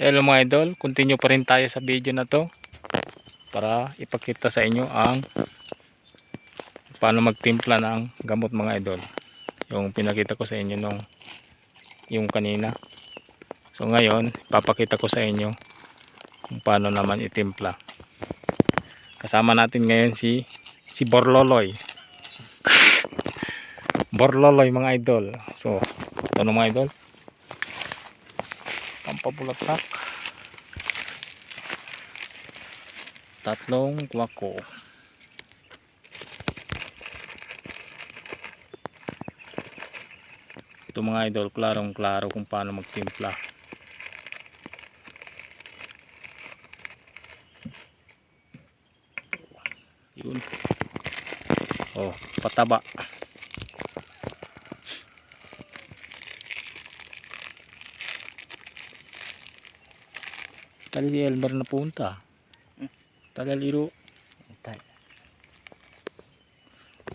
Hello mga idol, continue pa rin tayo sa video na to para ipakita sa inyo ang paano magtimpla ng gamot mga idol. Yung pinakita ko sa inyo yung kanina. So ngayon, papakita ko sa inyo kung paano naman itimpla. Kasama natin ngayon si Borloloy. Borloloy mga idol. So, ito na mga idol. Pampabulaklak. Tatlong kwako. Ito mga idol, klarong klaro kung paano magtimpla. Yun. Oh, pataba. Tali si Elmer na punta. Tagaliro.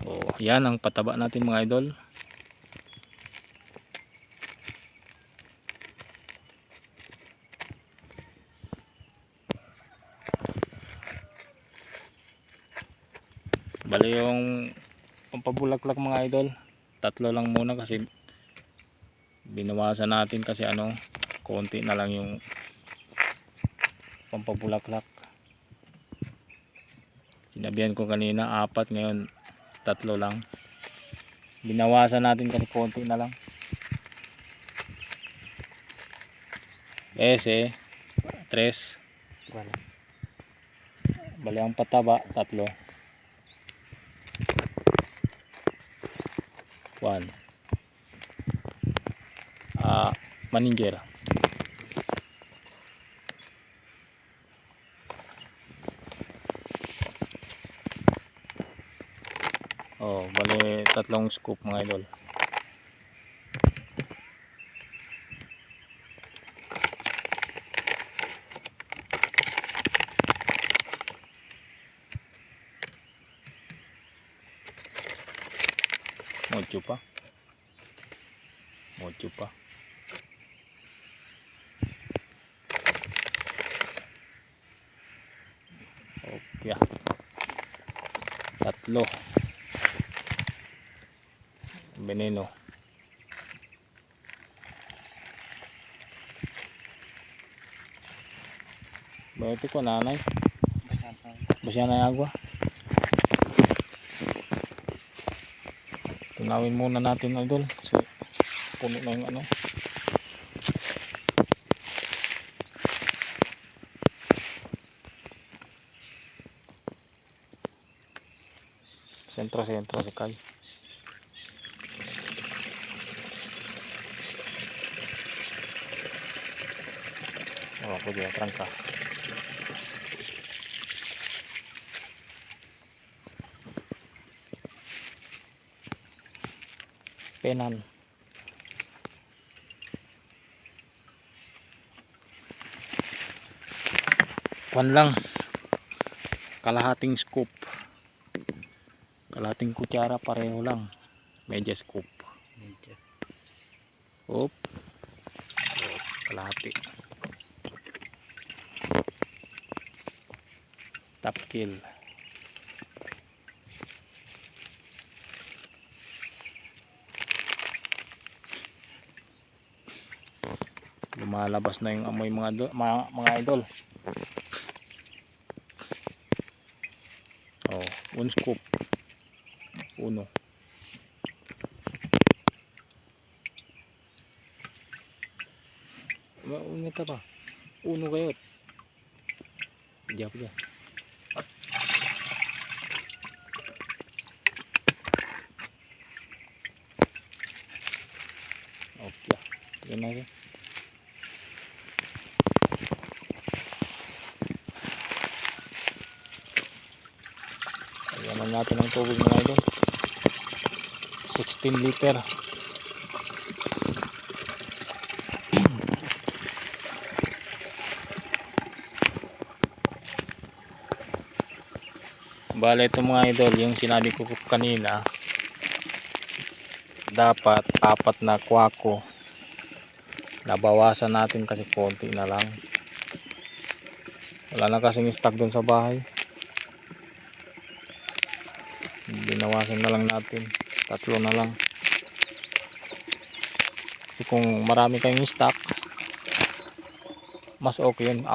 Oh, yan ang pataba natin mga idol. Bali yung pampabulaklak mga idol, tatlo lang muna kasi binawasan natin kasi konti na lang yung pampabulaklak. Sinabihan ko kanina 4, ngayon 3 lang. Binawasan natin kasi konti na lang. Ese 3. Bali ang pataba 3. 1. Manager. Oh, bali 3 scoop mga idol. Mucho pa. Okay. 3. Veneno. Berarti ko nanay. Basta na agua. Tunawin muna natin idol kasi puno na yung sentro sekali. Oh, ako dia trangka. Penan. Kuan lang. Kalahating scoop. Kalahating kutsara pareho lang. Medya scoop. Op. Kalahati. Top kill. Lumalabas na yung amoy mga idol. Oh, 1 scoop. 1. Maunita pa. 1 kayo. Diyan. Okay. Yan na rin. Ayan natin ang tubig mga idol. 16 liter. Bale ito mga idol, yung sinabi ko kanina, dapat 4 na kwako. Nabawasan natin kasi konti na lang. Wala na kasing stock dun sa bahay. Binawasan na lang natin. 3 na lang. Kasi kung marami kayong stock, mas okay yun, 4.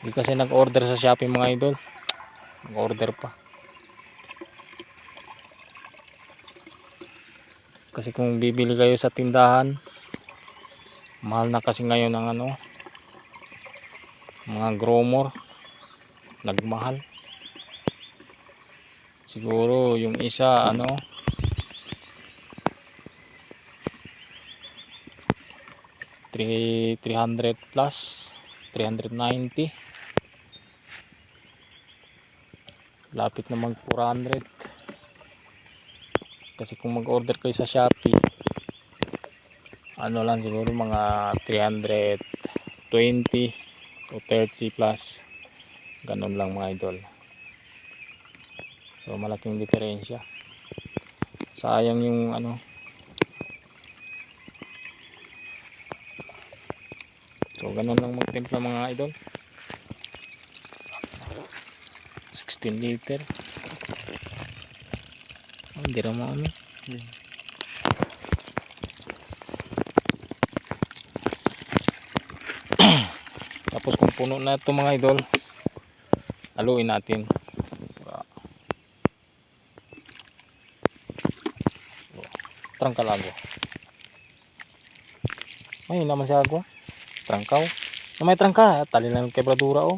Hindi kasi nag-order sa Shopee mga idol. Nag-order pa. Kasi kung bibili kayo sa tindahan, mahal na kasi ngayon ang mga gromor. Nagmahal. Siguro yung isa 300 plus, 390. Lapit na mag 400. Kasi kung mag-order kayo sa Shopee, lang siguro mga 320 to 30 plus. Ganun lang mga idol. So malaking diferensya. Sayang yung So ganun lang magtimpla mga idol. 16 liter. Hindi rin mo Tapos kung puno na ito mga idol, haluin natin. Trangka lago. Ay naman siya ako. Trangkaw. Na may trangka, tali lang ng quebradura oh.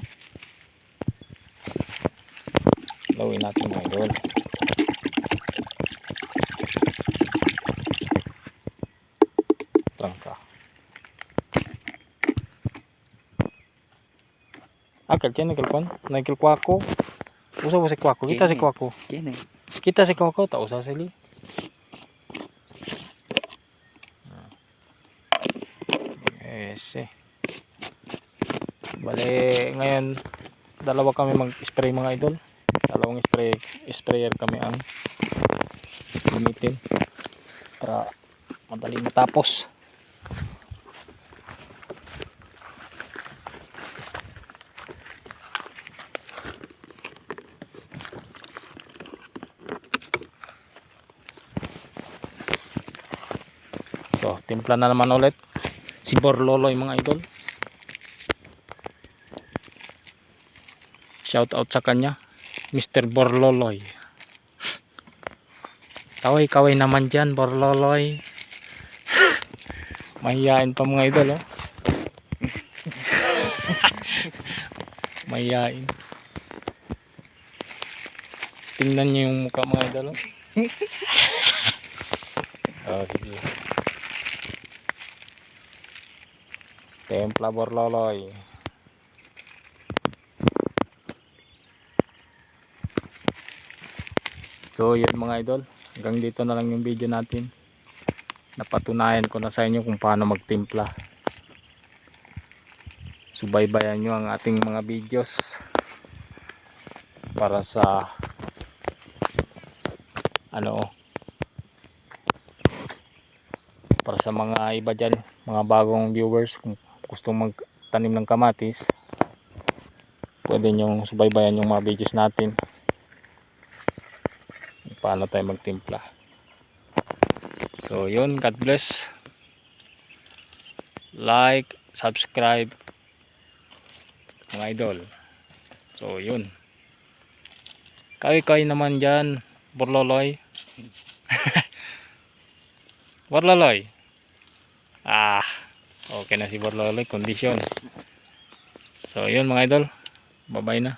Haluin natin mga idol. Trangka. Kalyan nagkalkon, nagkalkwako. Usa si kwako, kita si kwako. Kita si kwako, ta usa sili. Bale, ngayon dalawa kami mag-spray mga idol. Dalawang sprayer kami ang gamitin para madali matapos. So, timpla na naman ulit si Borloloy mga idol. Shout out sa kanya, Mr. Borloloy. Kaway naman dyan, Borloloy. Mahihain pa mga idol, oh. Mahihain. Tingnan nyo yung mukha mga idol, oh. Oh, sige. Templa Borloloy. So yun mga idol, hanggang dito na lang yung video natin. Napatunayan ko na sa inyo kung paano magtimpla. Subaybayan nyo ang ating mga videos para sa para sa mga iba dyan, mga bagong viewers, kung gustong magtanim ng kamatis, pwede nyo subaybayan yung mga videos natin paano tayo magtimpla. So yun, God bless. Like, subscribe mga idol. So yun, kayo naman dyan, Borloloy. Borloloy. Okay na si Borloloy, kondisyon. So yun mga idol, bye bye na.